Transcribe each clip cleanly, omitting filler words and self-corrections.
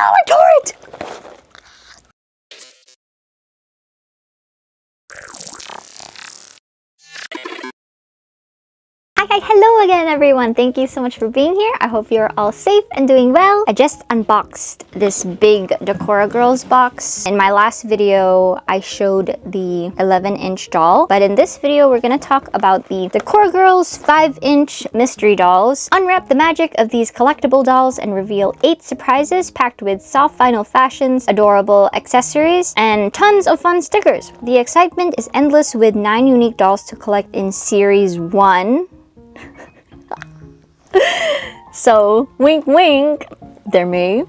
I tore it! Hello again everyone, thank you so much for being here. I hope you're all safe and doing well. I just unboxed this big Decora Girlz box. In my last video I showed the 11-inch doll, but in this video we're gonna talk about the Decora Girlz 5-inch mystery dolls. Unwrap the magic of these collectible dolls and reveal 8 surprises packed with soft vinyl fashions, adorable accessories, and tons of fun stickers. The excitement is endless with 9 unique dolls to collect in series 1. So, wink wink, there may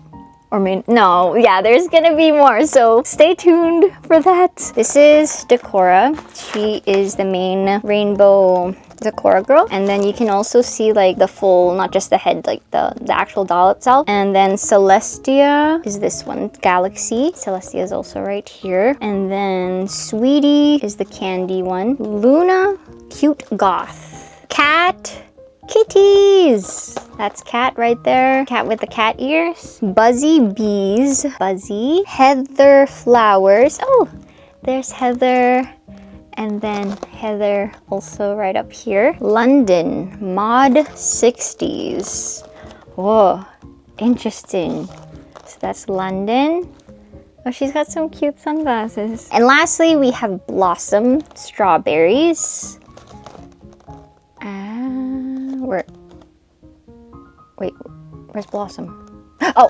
or may no, yeah, there's gonna be more, so stay tuned for that. This is Decora. She is the main rainbow Decora girl, and then you can also see like the full, not just the head, like the actual doll itself. And then Celestia is this one, Galaxy. Celestia is also right here. And then Sweetie is the candy one. Luna, cute goth. Cat, kitties! That's Cat right there. Cat with the cat ears. Buzzy bees. Buzzy. Heather flowers. Oh, there's Heather. And then Heather also right up here. London. Mod 60s. Whoa, interesting. So that's London. Oh, she's got some cute sunglasses. And lastly, we have Blossom Strawberries. Wait, where's Blossom? Oh,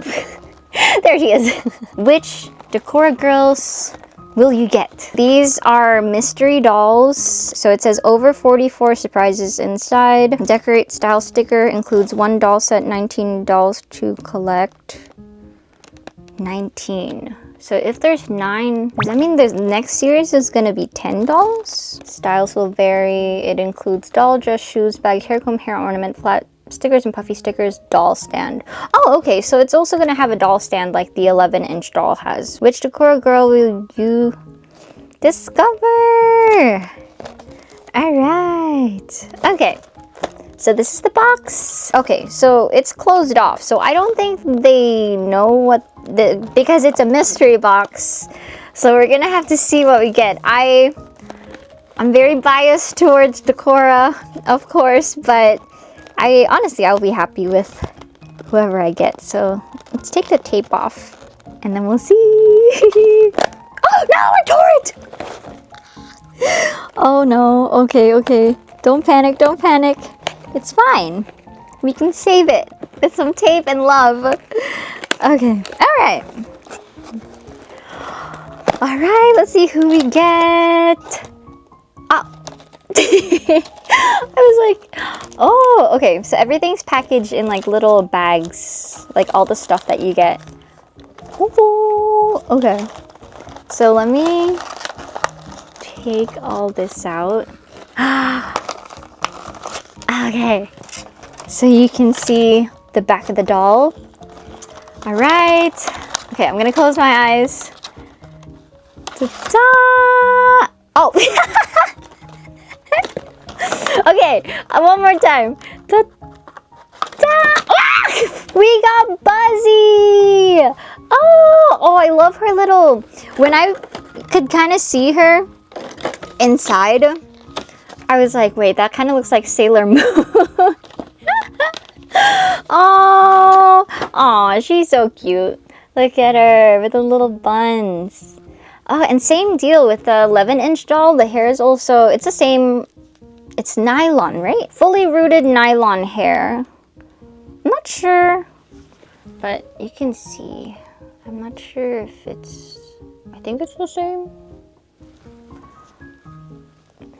there she is. Which Decora Girls will you get? These are mystery dolls. So it says over 44 surprises inside. Decorate style sticker includes 1 doll set, 19 dolls to collect. 19. So if there's 9, does that mean the next series is gonna be 10 dolls? Styles will vary. It includes doll, dress, shoes, bag, hair comb, hair ornament, flat stickers and puffy stickers, doll stand. Oh, okay, so it's also gonna have a doll stand like the 11-inch doll has. Which Decora girl will you discover? All right, okay. So this is the box. Okay, so it's closed off. So I don't think they know what because it's a mystery box. So we're gonna have to see what we get. I'm very biased towards Decora, of course, but I'll be happy with whoever I get. So let's take the tape off and then we'll see. Oh no, I tore it! Oh no, okay. Don't panic, don't panic. It's fine. We can save it with some tape and love. Okay, alright. Alright, let's see who we get. Oh. I was like, oh, okay. So everything's packaged in like little bags, like all the stuff that you get. Ooh, okay. So let me take all this out. Okay. So you can see the back of the doll. All right. Okay, I'm gonna close my eyes. Ta-da! Oh. Okay, one more time. We got Buzzy! Oh, I love her little... When I could kind of see her inside, I was like, wait, that kind of looks like Sailor Moon. Oh, she's so cute. Look at her with the little buns. Oh, and same deal with the 11-inch doll. The hair is also, it's the same... It's nylon, right? Fully rooted nylon hair. I'm not sure, but you can see. I'm not sure if it's... I think it's the same.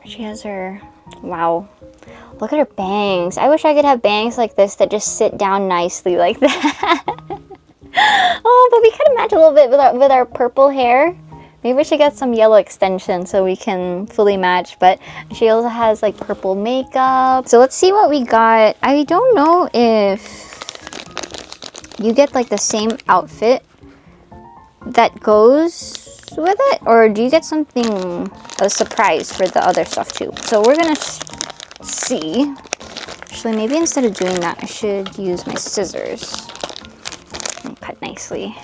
She has her... Wow. Look at her bangs. I wish I could have bangs like this that just sit down nicely like that. Oh, but we could match a little bit with our purple hair. Maybe we should get some yellow extensions so we can fully match, but she also has like purple makeup. So let's see what we got. I don't know if you get like the same outfit that goes with it, or do you get something, a surprise for the other stuff too? So we're gonna see. Actually, maybe instead of doing that, I should use my scissors and cut it nicely.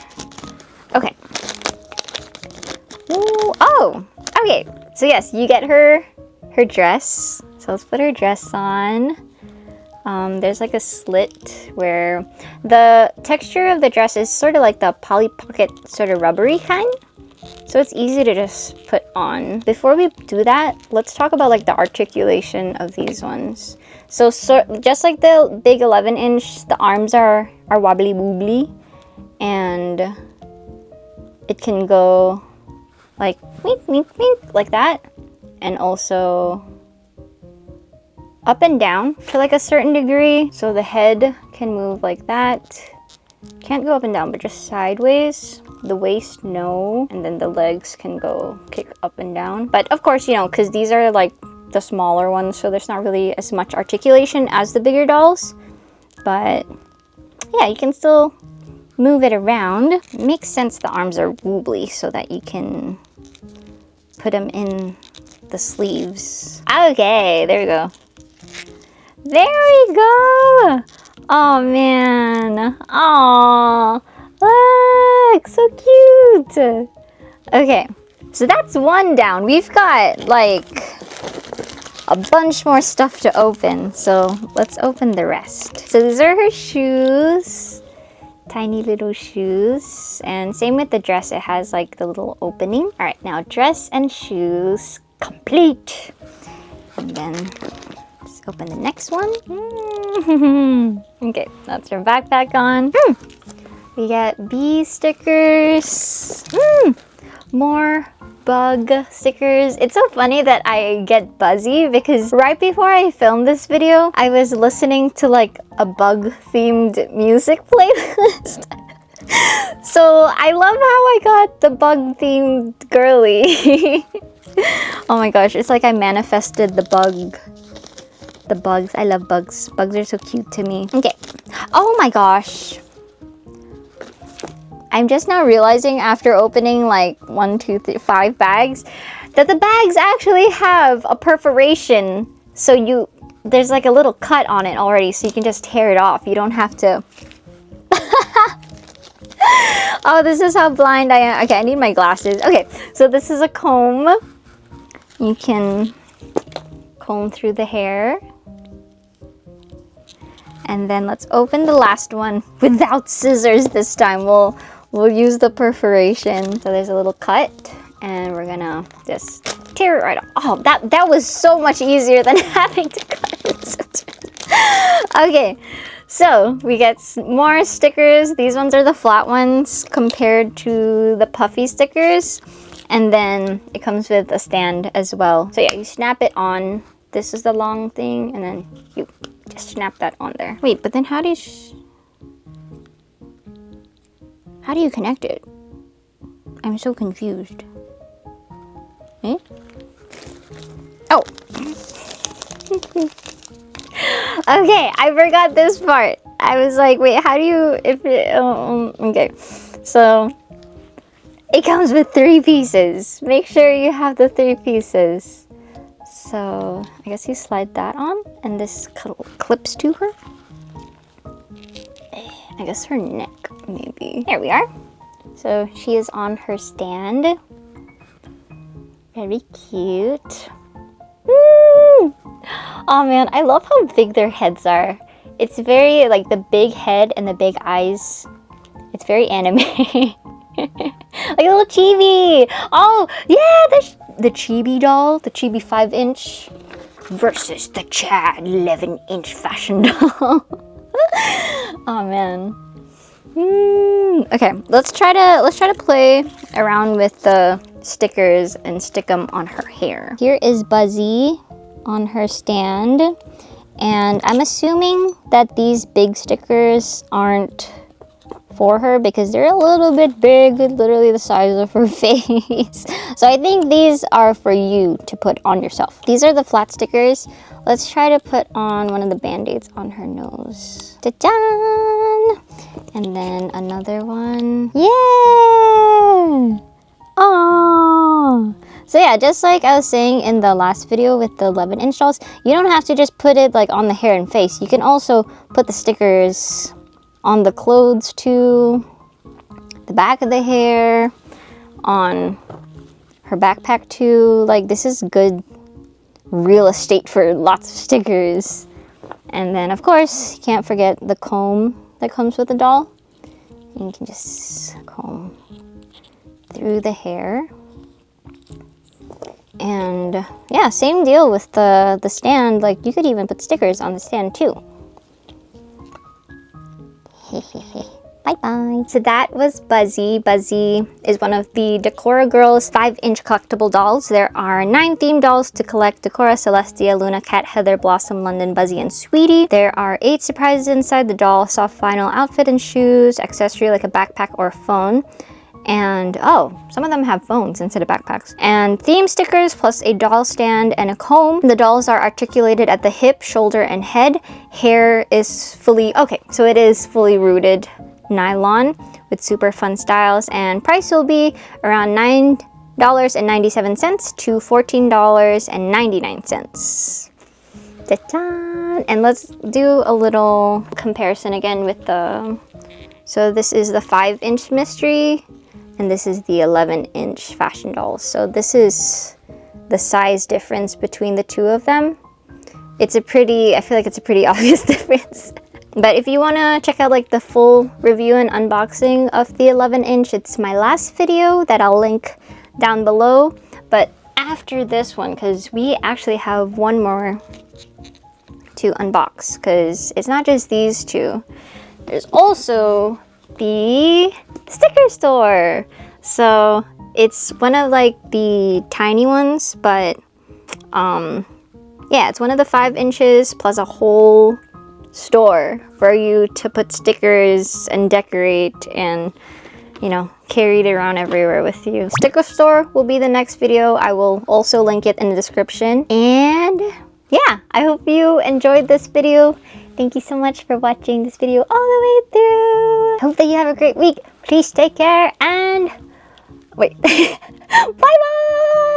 Okay. Ooh, oh, okay. So yes, you get her dress. So let's put her dress on. There's like a slit where the texture of the dress is sort of like the Polly Pocket sort of rubbery kind. So it's easy to just put on. Before we do that, let's talk about like the articulation of these ones. So just like the big 11-inch, the arms are wobbly wobbly, and it can go like wink, wink, wink, like that, and also up and down to like a certain degree. So the head can move like that. Can't go up and down, but just sideways. The waist, no. And then the legs can go kick up and down. But of course, you know, because these are like the smaller ones, so there's not really as much articulation as the bigger dolls. But yeah, you can still move it around. It makes sense the arms are wobbly so that you can put them in the sleeves. Okay, there we go. There we go! Oh man. Oh, look, so cute. Okay, so that's one down. We've got like a bunch more stuff to open, so let's open the rest. So these are her shoes. Tiny little shoes. And same with the dress, it has like the little opening. All right, now dress and shoes complete. And then let's open the next one. Okay, that's her backpack on. We got bee stickers. More bug stickers. It's so funny that I get Buzzy because right before I filmed this video, I was listening to like a bug themed music playlist. So I love how I got the bug themed girly. Oh my gosh, it's like I manifested the bug. The bugs. I love bugs. Bugs are so cute to me. Okay. Oh my gosh. I'm just now realizing after opening like 1, 2, 3, 5 bags that the bags actually have a perforation. So there's like a little cut on it already, so you can just tear it off. You don't have to. Oh, this is how blind I am. Okay, I need my glasses. Okay, so this is a comb. You can comb through the hair. And then let's open the last one without scissors this time. We'll use the perforation. So there's a little cut, and we're gonna just tear it right off. Oh, that was so much easier than having to cut with scissors. Okay, so we get more stickers. These ones are the flat ones compared to the puffy stickers. And then it comes with a stand as well. So yeah, you snap it on. This is the long thing, and then you just snap that on there. Wait, but then how do you connect it? I'm so confused. Eh? Oh. Okay, I forgot this part. I was like, wait, how do you, okay. So, it comes with 3 pieces. Make sure you have the 3 pieces. So, I guess you slide that on, and this clips to her. I guess her neck, maybe. There we are. So, she is on her stand. Very cute. Oh man, I love how big their heads are. It's very, like, the big head and the big eyes. It's very anime. Like a little chibi. Oh, yeah, the chibi doll. The chibi 5-inch versus the Chad 11-inch fashion doll. Oh, man. Okay, let's try to play around with the stickers and stick them on her hair. Here is Buzzy on her stand, and I'm assuming that these big stickers aren't for her because they're a little bit big, literally the size of her face. So I think these are for you to put on yourself. These are the flat stickers. Let's try to put on one of the band-aids on her nose. Ta-da! And then another one. Yeah! Aww! So yeah, just like I was saying in the last video with the 11-inch dolls, you don't have to just put it like on the hair and face. You can also put the stickers on the clothes too. the back of the hair, on her backpack too. Like, this is good real estate for lots of stickers. And then, of course, you can't forget the comb that comes with the doll. And you can just comb through the hair. And yeah, same deal with the stand. Like, you could even put stickers on the stand too. Bye-bye. So that was Buzzy. Buzzy is one of the Decora Girlz 5-inch collectible dolls. There are 9 theme dolls to collect: Decora, Celestia, Luna, Cat, Heather, Blossom, London, Buzzy, and Sweetie. There are 8 surprises inside the doll: soft vinyl outfit and shoes, accessory like a backpack or a phone. And oh, some of them have phones instead of backpacks. And theme stickers plus a doll stand and a comb. The dolls are articulated at the hip, shoulder, and head. Hair is fully, okay, so it is fully rooted nylon with super fun styles, and price will be around $9.97 to $14.99. Ta-da! And let's do a little comparison again with the, so this is the 5-inch mystery, and this is the 11-inch fashion dolls. So this is the size difference between the two of them. It's a pretty, I feel like it's a pretty obvious difference. But if you want to check out like the full review and unboxing of the 11-inch, it's my last video that I'll link down below. But after this one, because we actually have one more to unbox, because it's not just these two. There's also the sticker store. So it's one of like the tiny ones, but yeah, it's one of the 5 inches plus a whole store for you to put stickers and decorate and, you know, carry it around everywhere with you. Sticker store will be the next video. I will also link it in the description. And yeah, I hope you enjoyed this video. Thank you so much for watching this video all the way through. Hope that you have a great week. Please take care and wait. Bye bye.